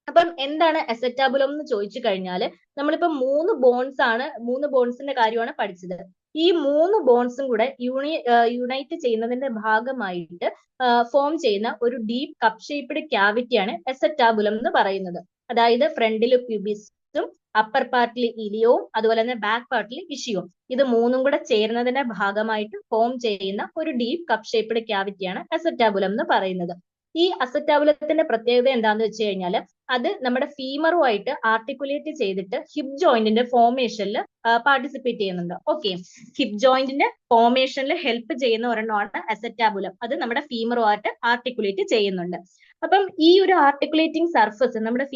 അപ്പം എന്താണ് അസറ്റാബുലം എന്ന് ചോദിച്ചു കഴിഞ്ഞാൽ നമ്മളിപ്പോ മൂന്ന് ബോൺസിന്റെ കാര്യമാണ് പഠിച്ചത്. ഈ മൂന്ന് ബോൺസും കൂടെ യുണൈറ്റ് ചെയ്യുന്നതിന്റെ ഭാഗമായിട്ട് ഫോം ചെയ്യുന്ന ഒരു ഡീപ്പ് കപ്പ് ഷേപ്ഡ് ക്യാവിറ്റിയാണ് അസറ്റാബുലം എന്ന് പറയുന്നത്. അതായത് ഫ്രണ്ടിൽ പ്യൂബിസും അപ്പർ പാർട്ടിൽ ഇലിയവും അതുപോലെ തന്നെ ബാക്ക് പാർട്ടിൽ ഇഷിയും, ഇത് മൂന്നും കൂടെ ചേരുന്നതിന്റെ ഭാഗമായിട്ട് ഫോം ചെയ്യുന്ന ഒരു ഡീപ്പ് കപ്പ് ഷേപ്ഡ് ക്യാവിറ്റിയാണ് അസറ്റാബുലം എന്ന് പറയുന്നത്. ഈ അസറ്റാബുലത്തിന്റെ പ്രത്യേകത എന്താന്ന് വെച്ച് കഴിഞ്ഞാൽ അത് നമ്മുടെ ഫീമറുമായിട്ട് ആർട്ടിക്കുലേറ്റ് ചെയ്തിട്ട് ഹിപ്പ് ജോയിന്റിന്റെ ഫോർമേഷനിൽ പാർട്ടിസിപ്പേറ്റ് ചെയ്യുന്നുണ്ട്. ഓക്കെ, ഹിപ്പ് ജോയിന്റിന്റെ ഫോർമേഷനിൽ ഹെൽപ്പ് ചെയ്യുന്ന ഒരെണ്ണമാണ് അസറ്റാബുലം. അത് നമ്മുടെ ഫീമറുമായിട്ട് ആർട്ടിക്കുലേറ്റ് ചെയ്യുന്നുണ്ട്. അപ്പം ഈ ഒരു ആർട്ടിക്കുലേറ്റിംഗ് സർഫസ് നമ്മുടെ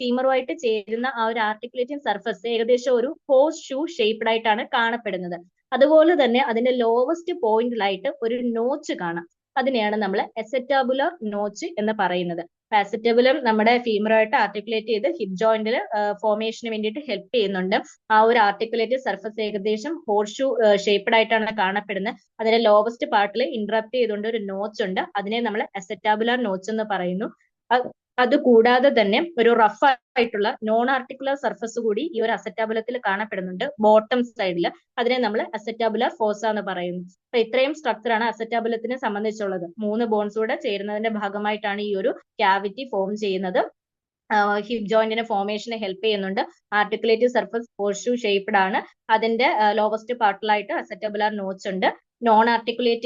ഫീമറുമായിട്ട് ചേരുന്ന ആ ഒരു ആർട്ടിക്കുലേറ്റിംഗ് സർഫസ് ഏകദേശം ഒരു ഹോഴ്സ് ഷൂ ഷേപ്ഡ് ആയിട്ടാണ് കാണപ്പെടുന്നത്. അതുപോലെ തന്നെ അതിന്റെ ലോവസ്റ്റ് പോയിന്റിലായിട്ട് ഒരു നോച്ച് കാണാം. അതിനെയാണ് നമ്മൾ അസറ്റാബുലർ നോച്ച് എന്ന് പറയുന്നത്. അസറ്റാബുലം നമ്മുടെ ഫീമറുമായിട്ട് ആർട്ടിക്കുലേറ്റ് ചെയ്ത് ഹിപ്പ് ജോയിന്റിൽ ഫോർമേഷന് വേണ്ടിയിട്ട് ഹെൽപ്പ് ചെയ്യുന്നുണ്ട്. ആ ഒരു ആർട്ടിക്കുലേറ്റഡ് സർഫസ് ഏകദേശം ഹോഴ്സ് ഷൂ ഷേപ്ഡ് ആയിട്ടാണ് കാണപ്പെടുന്നത്. അതിന്റെ ലോവസ്റ്റ് പാർട്ടിൽ ഇന്ററപ്റ്റ് ചെയ്തുകൊണ്ട് ഒരു നോച്ച് ഉണ്ട്. അതിനെ നമ്മൾ അസറ്റാബുലർ നോച്ച് എന്ന് പറയുന്നു. അത് കൂടാതെ തന്നെ ഒരു റഫ് ആയിട്ടുള്ള നോൺ ആർട്ടിക്കുലർ സർഫസ് കൂടി ഈ ഒരു അസറ്റാബുലത്തിൽ കാണപ്പെടുന്നുണ്ട് ബോട്ടം സൈഡിൽ. അതിനെ നമ്മൾ അസറ്റാബുലർ ഫോസ എന്ന് പറയുന്നു. അപ്പൊ ഇത്രയും സ്ട്രക്ചർ ആണ് അസറ്റാബുലത്തിനെ സംബന്ധിച്ചുള്ളത്. മൂന്ന് ബോൺസ് കൂടെ ചേരുന്നതിന്റെ ഭാഗമായിട്ടാണ് ഈ ഒരു ക്യാവിറ്റി ഫോം ചെയ്യുന്നത്. ഹിപ്പ് ജോയിന്റിന്റെ ഫോർമേഷന് ഹെൽപ്പ് ചെയ്യുന്നുണ്ട്. ആർട്ടിക്കുലേറ്റീവ് സർഫസ് ഹോഴ്സ് ഷൂ ഷേപ്ഡ് ആണ്. അതിന്റെ ലോവസ്റ്റ് പാർട്ടിലായിട്ട് അസറ്റാബുലർ നോച്ച് ഉണ്ട്. നോൺ ആർട്ടിക്കുലർ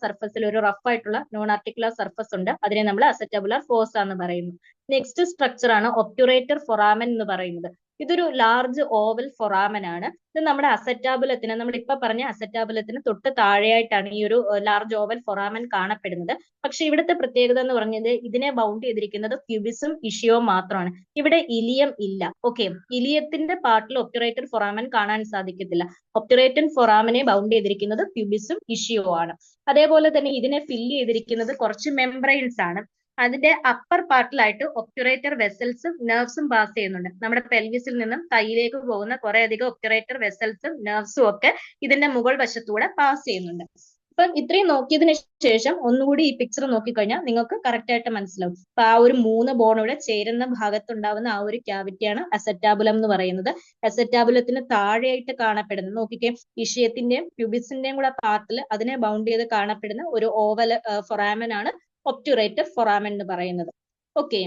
സർഫസിൽ ഒരു റഫ് ആയിട്ടുള്ള നോൺ ആർട്ടിക്കുലർ സർഫസ് ഉണ്ട്. അതിനെ നമ്മൾ അസറ്റാബുലർ ഫോസ എന്ന് പറയുന്നു. നെക്സ്റ്റ് സ്ട്രക്ചർ ആണ് ഒബ്റ്റുറേറ്റർ ഫൊറാമൻ എന്ന് പറയുന്നത്. ഇതൊരു ലാർജ് ഓവൽ ഫൊറാമൻ ആണ്. ഇത് നമ്മുടെ അസറ്റാബുലത്തിന്, നമ്മൾ ഇപ്പൊ പറഞ്ഞ അസറ്റാബുലത്തിന് തൊട്ട് താഴെയായിട്ടാണ് ഈ ഒരു ലാർജ് ഓവൽ ഫൊറാമൻ കാണപ്പെടുന്നത്. പക്ഷെ ഇവിടുത്തെ പ്രത്യേകത എന്ന് പറഞ്ഞത് ഇതിനെ ബൗണ്ട് ചെയ്തിരിക്കുന്നത് പ്യൂബിസും ഇഷിയവും മാത്രമാണ്. ഇവിടെ ഇലിയം ഇല്ല. ഓക്കെ, ഇലിയത്തിന്റെ പാർട്ടിൽ ഒബ്റ്റുറേറ്റർ ഫൊറാമൻ കാണാൻ സാധിക്കത്തില്ല. ഒബ്റ്റുറേറ്റർ ഫൊറാമനെ ബൗണ്ട് ചെയ്തിരിക്കുന്നത് പ്യൂബിസും ഇഷിയവും ആണ്. അതേപോലെ തന്നെ ഇതിനെ ഫില്ല് ചെയ്തിരിക്കുന്നത് കുറച്ച് മെംബ്രെയിൻസ് ആണ്. അതിന്റെ അപ്പർ പാർട്ടിലായിട്ട് ഒബ്റ്റുറേറ്റർ വെസൽസും നെർവ്സും പാസ് ചെയ്യുന്നുണ്ട്. നമ്മുടെ പെൽവിസിൽ നിന്നും കൈയിലേക്ക് പോകുന്ന കുറെ അധികം ഒബ്റ്റുറേറ്റർ വെസൽസും നെർവ്സും ഒക്കെ ഇതിന്റെ മുകൾ വശത്തൂടെ പാസ് ചെയ്യുന്നുണ്ട്. അപ്പം ഇത്രയും നോക്കിയതിനു ശേഷം ഒന്നുകൂടി ഈ പിക്ചർ നോക്കിക്കഴിഞ്ഞാൽ നിങ്ങൾക്ക് കറക്റ്റ് ആയിട്ട് മനസ്സിലാവും. അപ്പൊ ആ ഒരു മൂന്ന് ബോണൂടെ ചേരുന്ന ഭാഗത്തുണ്ടാവുന്ന ആ ഒരു ക്യാവിറ്റിയാണ് അസറ്റാബുലം എന്ന് പറയുന്നത്. അസറ്റാബുലത്തിന് താഴെയായിട്ട് കാണപ്പെടുന്നത് നോക്കിക്കേ, ഇഷിയത്തിന്റെയും പ്യൂബിസിന്റെയും കൂടെ പാർട്ടിൽ അതിനെ ബൗണ്ട് ചെയ്ത് കാണപ്പെടുന്ന ഒരു ഓവൽ ഫൊറാമൻ ആണ് ഒബ്റ്റുറേറ്റർ ഫൊറാമൻ എന്ന് പറയുന്നത്. ഓക്കെ,